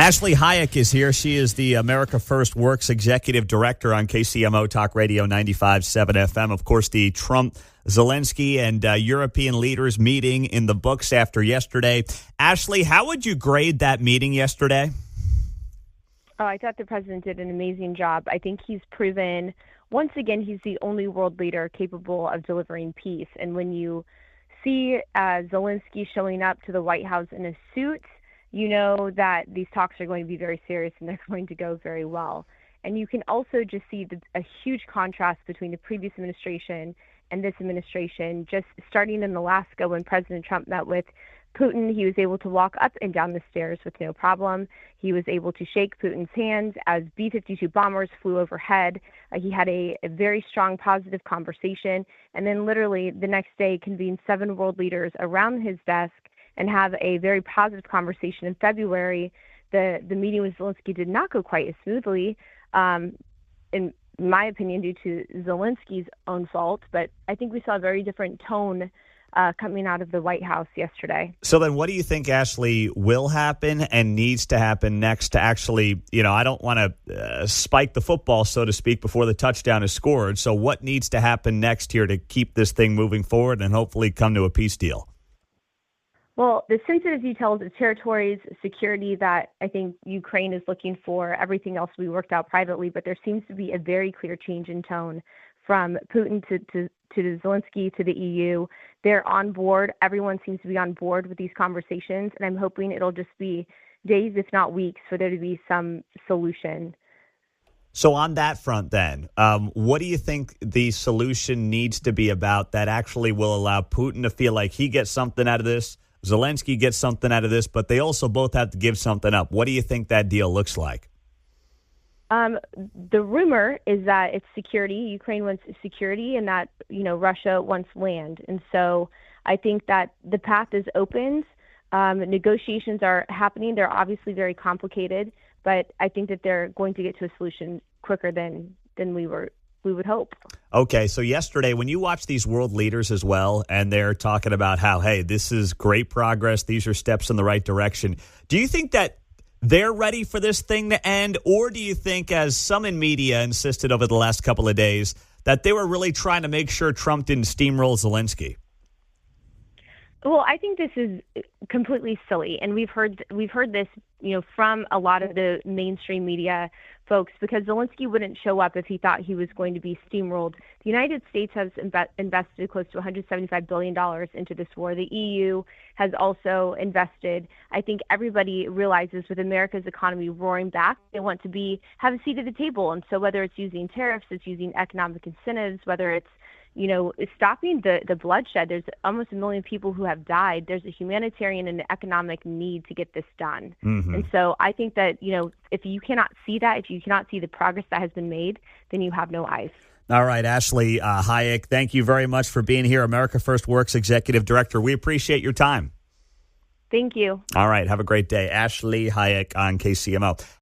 Ashley Hayek is here. She is the America First Works Executive Director on KCMO Talk Radio 95.7 FM. Of course, the Trump, Zelensky, and European leaders meeting in the books after yesterday. Ashley, how would you grade that meeting yesterday? Oh, I thought the president did an amazing job. I think he's proven, once again, he's the only world leader capable of delivering peace. And when you see Zelensky showing up to the White House in a suit, you know that these talks are going to be very serious and they're going to go very well. And you can also just see a huge contrast between the previous administration and this administration. Just starting in Alaska, when President Trump met with Putin, he was able to walk up and down the stairs with no problem. He was able to shake Putin's hand as B-52 bombers flew overhead. He had a very strong, positive conversation. And then literally the next day convened 7 world leaders around his desk and have a very positive conversation. In February, the meeting with Zelensky did not go quite as smoothly, in my opinion, due to Zelensky's own fault. But I think we saw a very different tone coming out of the White House yesterday. So then what do you think, Ashley, will happen and needs to happen next to actually, I don't want to spike the football, so to speak, before the touchdown is scored. So what needs to happen next here to keep this thing moving forward and hopefully come to a peace deal? Well, the sensitive details of territories, security that I think Ukraine is looking for, everything else we worked out privately, but there seems to be a very clear change in tone from Putin to Zelensky to the EU. They're on board. Everyone seems to be on board with these conversations, and I'm hoping it'll just be days, if not weeks, for there to be some solution. So on that front then, what do you think the solution needs to be about that actually will allow Putin to feel like he gets something out of this, Zelensky gets something out of this, but they also both have to give something up? What do you think that deal looks like? The rumor is that it's security. Ukraine wants security and that, Russia wants land. And so I think that the path is opened. Negotiations are happening. They're obviously very complicated, but I think that they're going to get to a solution quicker than we would hope. Okay, so yesterday, when you watch these world leaders as well, and they're talking about how, hey, this is great progress, these are steps in the right direction, do you think that they're ready for this thing to end? Or do you think, as some in media insisted over the last couple of days, that they were really trying to make sure Trump didn't steamroll Zelensky? Well, I think this is completely silly, and we've heard this, from a lot of the mainstream media folks, because Zelensky wouldn't show up if he thought he was going to be steamrolled. The United States has invested close to $175 billion into this war. The EU has also invested. I think everybody realizes with America's economy roaring back, they want to have a seat at the table. And so whether it's using tariffs, it's using economic incentives, whether it's stopping the bloodshed. There's almost 1 million people who have died. There's a humanitarian and economic need to get this done. Mm-hmm. And so I think that, if you cannot see that, if you cannot see the progress that has been made, then you have no eyes. All right, Ashley Hayek, thank you very much for being here. America First Works Executive Director. We appreciate your time. Thank you. All right, have a great day. Ashley Hayek on KCMO.